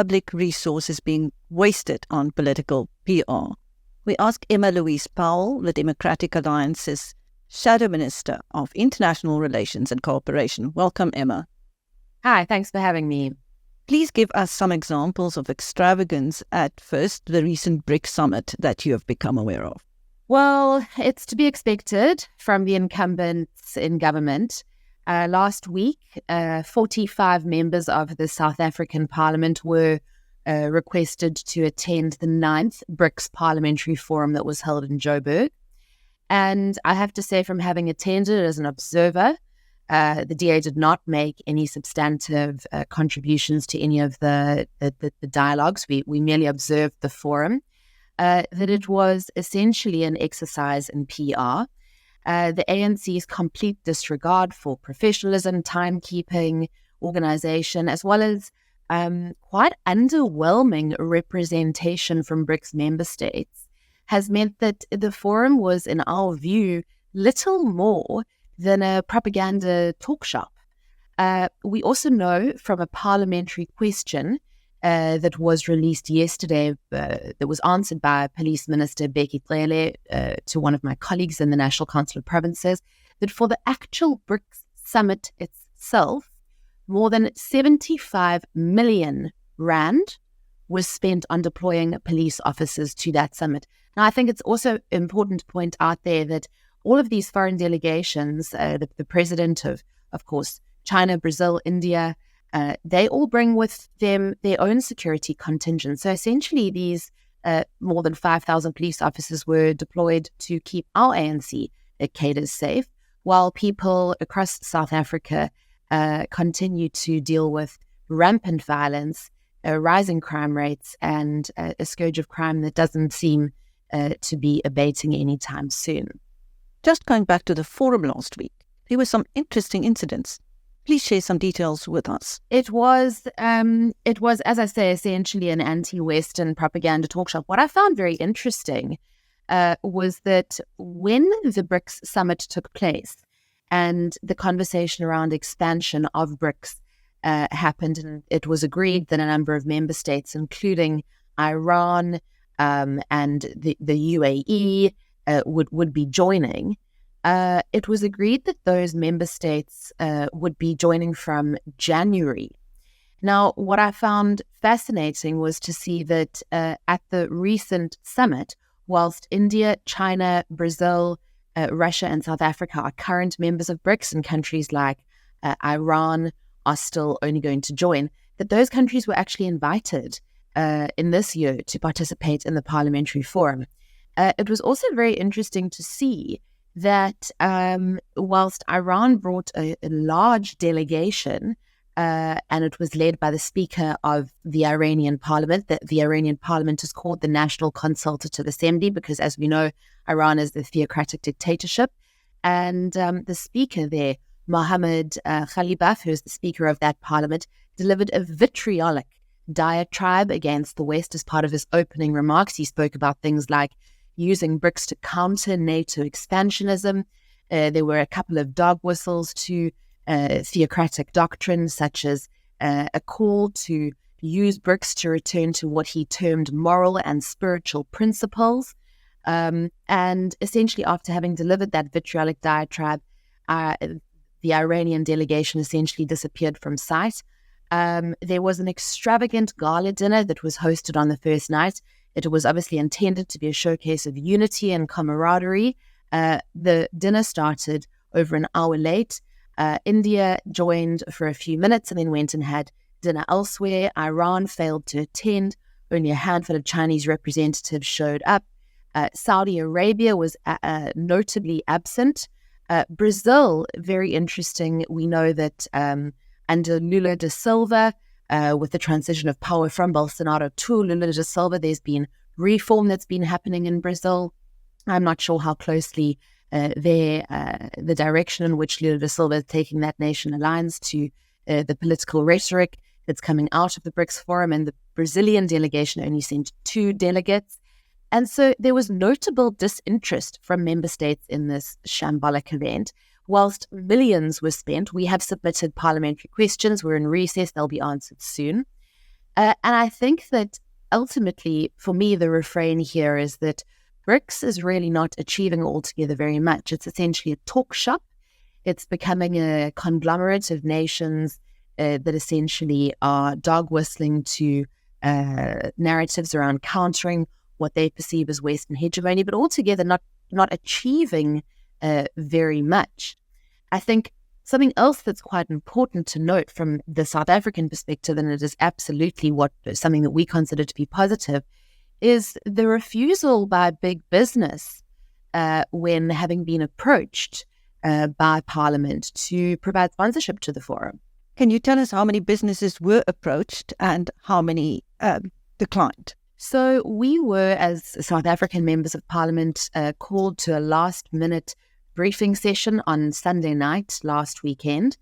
public resources being wasted on political PR? We ask Emma Louise Powell, the Democratic Alliance's Shadow Minister of International Relations and Cooperation. Welcome, Emma. Hi, thanks for having me. Please give us some examples of extravagance at first, the recent BRICS summit that you have become aware of. Well, it's to be expected from the incumbents in government. Last week, 45 members of the South African Parliament were requested to attend the 9th BRICS Parliamentary Forum that was held in Joburg. And I have to say, from having attended as an observer, the DA did not make any substantive contributions to any of the dialogues. We merely observed the forum, that it was essentially an exercise in PR. The ANC's complete disregard for professionalism, timekeeping, organization, as well as quite underwhelming representation from BRICS member states, has meant that the forum was, in our view, little more than a propaganda talk shop. We also know from a parliamentary question that was released yesterday, that was answered by Police Minister Becky Cele to one of my colleagues in the National Council of Provinces, that for the actual BRICS summit itself, more than 75 million rand was spent on deploying police officers to that summit. Now, I think it's also important to point out there that all of these foreign delegations, the president of course, China, Brazil, India, they all bring with them their own security contingent. So essentially, these more than 5,000 police officers were deployed to keep our ANC cadres safe, while people across South Africa continue to deal with rampant violence, rising crime rates, and a scourge of crime that doesn't seem to be abating anytime soon. Just going back to the forum last week, there were some interesting incidents. Please share some details with us. It was, as I say, essentially an anti-Western propaganda talk shop. What I found very interesting was that when the BRICS summit took place and the conversation around expansion of BRICS happened, and it was agreed that a number of member states, including Iran and the UAE, would be joining. It was agreed that those member states would be joining from January. Now, what I found fascinating was to see that at the recent summit, whilst India, China, Brazil, Russia, and South Africa are current members of BRICS, and countries like Iran are still only going to join, that those countries were actually invited in this year to participate in the parliamentary forum. It was also very interesting to see that whilst Iran brought a large delegation, and it was led by the Speaker of the Iranian Parliament, that the Iranian Parliament is called the National Consultative Assembly because, as we know, Iran is the theocratic dictatorship. And the Speaker there, Mohammad Khalibaf, who is the Speaker of that Parliament, delivered a vitriolic diatribe against the West as part of his opening remarks. He spoke about things like using BRICS to counter NATO expansionism. There were a couple of dog whistles to theocratic doctrines, such as a call to use BRICS to return to what he termed moral and spiritual principles. And essentially, after having delivered that vitriolic diatribe, the Iranian delegation essentially disappeared from sight. There was an extravagant gala dinner that was hosted on the first night. It was obviously intended to be a showcase of unity and camaraderie. The dinner started over an hour late. India joined for a few minutes and then went and had dinner elsewhere. Iran failed to attend. Only a handful of Chinese representatives showed up. Saudi Arabia was notably absent. Brazil, very interesting. We know that under Lula da Silva, with the transition of power from Bolsonaro to Lula da Silva, there's been reform that's been happening in Brazil. I'm not sure how closely the direction in which Lula da Silva is taking that nation aligns to the political rhetoric that's coming out of the BRICS forum, and the Brazilian delegation only sent 2 delegates. And so there was notable disinterest from member states in this shambolic event. Whilst millions were spent, we have submitted parliamentary questions. We're in recess. They'll be answered soon. And I think that ultimately, for me, the refrain here is that BRICS is really not achieving altogether very much. It's essentially a talk shop. It's becoming a conglomerate of nations that essentially are dog whistling to narratives around countering what they perceive as Western hegemony, but altogether not achieving very much. I think something else that's quite important to note from the South African perspective, and it is absolutely something that we consider to be positive, is the refusal by big business when having been approached by Parliament to provide sponsorship to the forum. Can you tell us how many businesses were approached and how many declined? So we were, as South African members of Parliament, called to a last-minute briefing session on Sunday night last weekend,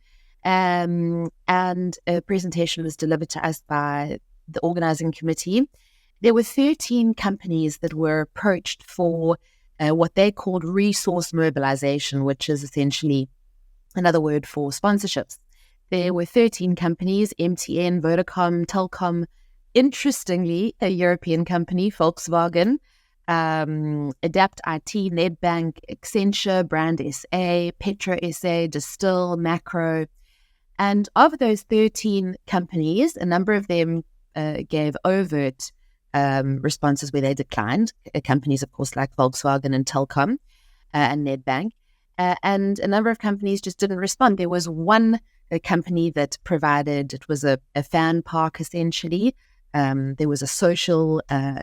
and a presentation was delivered to us by the organising committee. There were 13 companies that were approached for what they called resource mobilization, which is essentially another word for sponsorships. There were 13 companies: MTN, Vodacom, Telkom, interestingly, a European company, Volkswagen, Adapt IT, Nedbank, Accenture, Brand SA, Petro SA, Distill, Macro. And of those 13 companies, a number of them gave overt responses where they declined. Companies, of course, like Volkswagen and Telkom and Nedbank. And a number of companies just didn't respond. There was one company that provided, it was a fan park, essentially. There was a social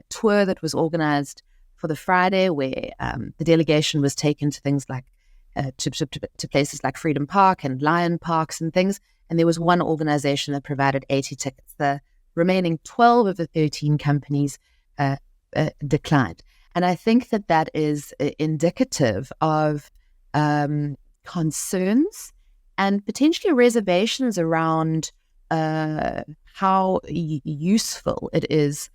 tour that was organized for the Friday where the delegation was taken to things like to places like Freedom Park and Lion Parks and things. And there was one organization that provided 80 tickets. The remaining 12 of the 13 companies declined. And I think that is indicative of concerns and potentially reservations around how useful it is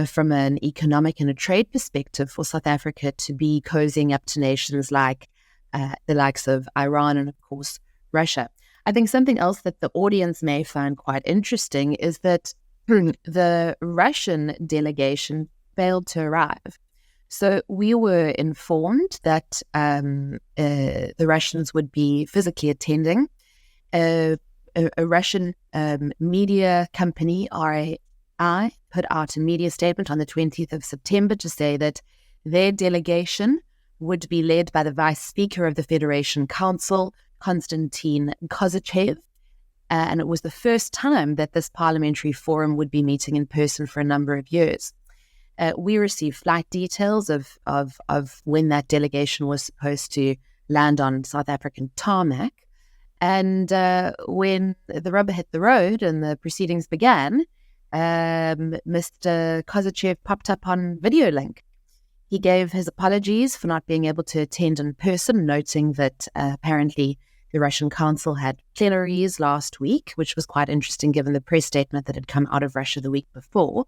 from an economic and a trade perspective for South Africa to be cozying up to nations like the likes of Iran and, of course, Russia. I think something else that the audience may find quite interesting is that the Russian delegation failed to arrive. So we were informed that the Russians would be physically attending. A Russian media company, RAI, put out a media statement on the 20th of September to say that their delegation would be led by the Vice Speaker of the Federation Council, Konstantin Kozachev, and it was the first time that this parliamentary forum would be meeting in person for a number of years. We received flight details of when that delegation was supposed to land on South African tarmac. And when the rubber hit the road and the proceedings began, Mr. Kozachev popped up on video link. He gave his apologies for not being able to attend in person, noting that apparently the Russian Council had plenaries last week, which was quite interesting given the press statement that had come out of Russia the week before.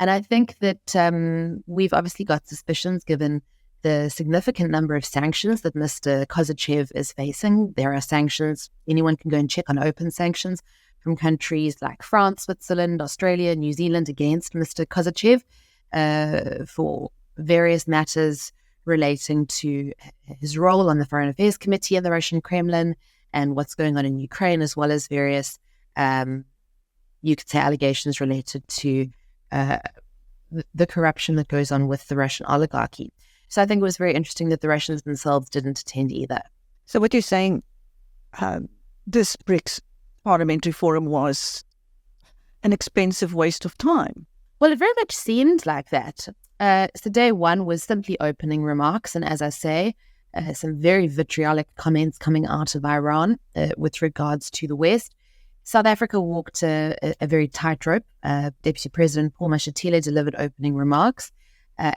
And I think that we've obviously got suspicions given the significant number of sanctions that Mr. Kozachev is facing. There are sanctions, anyone can go and check on open sanctions from countries like France, Switzerland, Australia, New Zealand against Mr. Kozachev for various matters relating to his role on the Foreign Affairs Committee in the Russian Kremlin and what's going on in Ukraine, as well as various, you could say, allegations related to the corruption that goes on with the Russian oligarchy. So I think it was very interesting that the Russians themselves didn't attend either. So what you're saying, this BRICS Parliamentary Forum was an expensive waste of time? Well, it very much seemed like that. So day one was simply opening remarks. And as I say, some very vitriolic comments coming out of Iran with regards to the West. South Africa walked a very tightrope. Deputy President Paul Mashatile delivered opening remarks.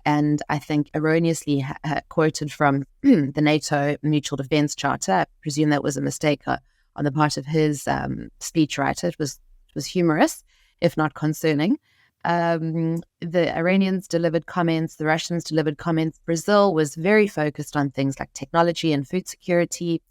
And I think erroneously quoted from the NATO Mutual Defence Charter. I presume that was a mistake on the part of his speechwriter. It was humorous, if not concerning. The Iranians delivered comments, the Russians delivered comments. Brazil was very focused on things like technology and food security.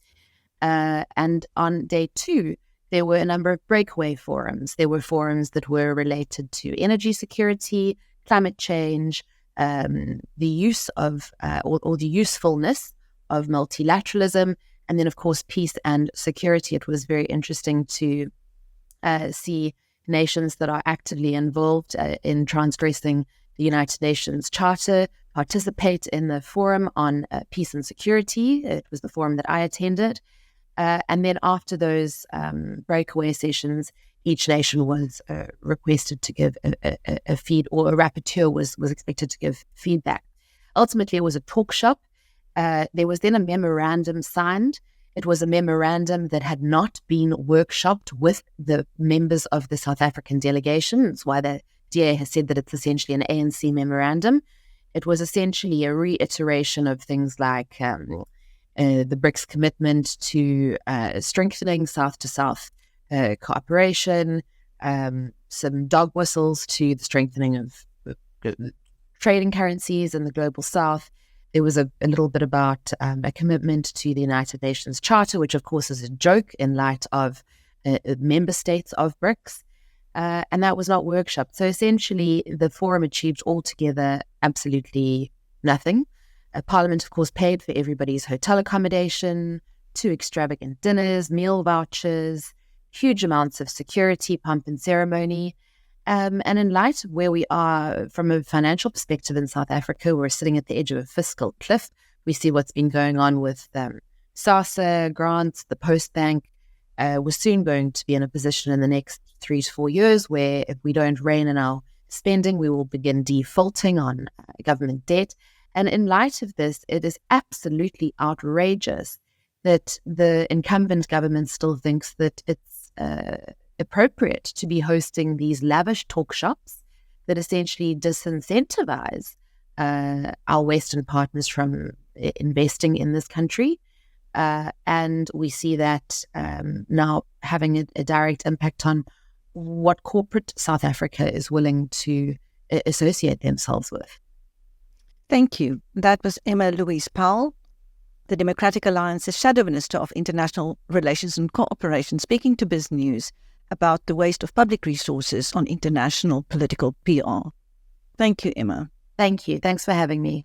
And on day two, There were a number of breakaway forums. There were forums that were related to energy security, climate change, the use of or the usefulness of multilateralism, and then, of course, peace and security. It was very interesting to see nations that are actively involved in transgressing the United Nations Charter participate in the forum on peace and security. It was the forum that I attended. And then after those breakaway sessions, each nation was requested to give a feed, or a rapporteur was expected to give feedback. Ultimately, it was a talk shop. There was then a memorandum signed. It was a memorandum that had not been workshopped with the members of the South African delegation. That's why the DA has said that it's essentially an ANC memorandum. It was essentially a reiteration of things like the BRICS commitment to strengthening South-to-South cooperation, some dog whistles to the strengthening of trading currencies in the global South. There was a little bit about a commitment to the United Nations Charter, which of course is a joke in light of member states of BRICS, and that was not workshopped. So essentially, the forum achieved altogether absolutely nothing. Parliament, of course, paid for everybody's hotel accommodation, 2 extravagant dinners, meal vouchers, huge amounts of security, pomp and ceremony. And in light of where we are from a financial perspective in South Africa, we're sitting at the edge of a fiscal cliff. We see what's been going on with SASSA grants, the Post Bank. We're soon going to be in a position in the next 3 to 4 years where if we don't rein in our spending, we will begin defaulting on government debt. And in light of this, it is absolutely outrageous that the incumbent government still thinks that it's appropriate to be hosting these lavish talk shops that essentially disincentivize our Western partners from investing in this country. And we see that now having a direct impact on what corporate South Africa is willing to associate themselves with. Thank you. That was Emma Louise Powell, the Democratic Alliance's Shadow Minister of International Relations and Cooperation, speaking to Biz News about the waste of public resources on international political PR. Thank you, Emma. Thank you. Thanks for having me.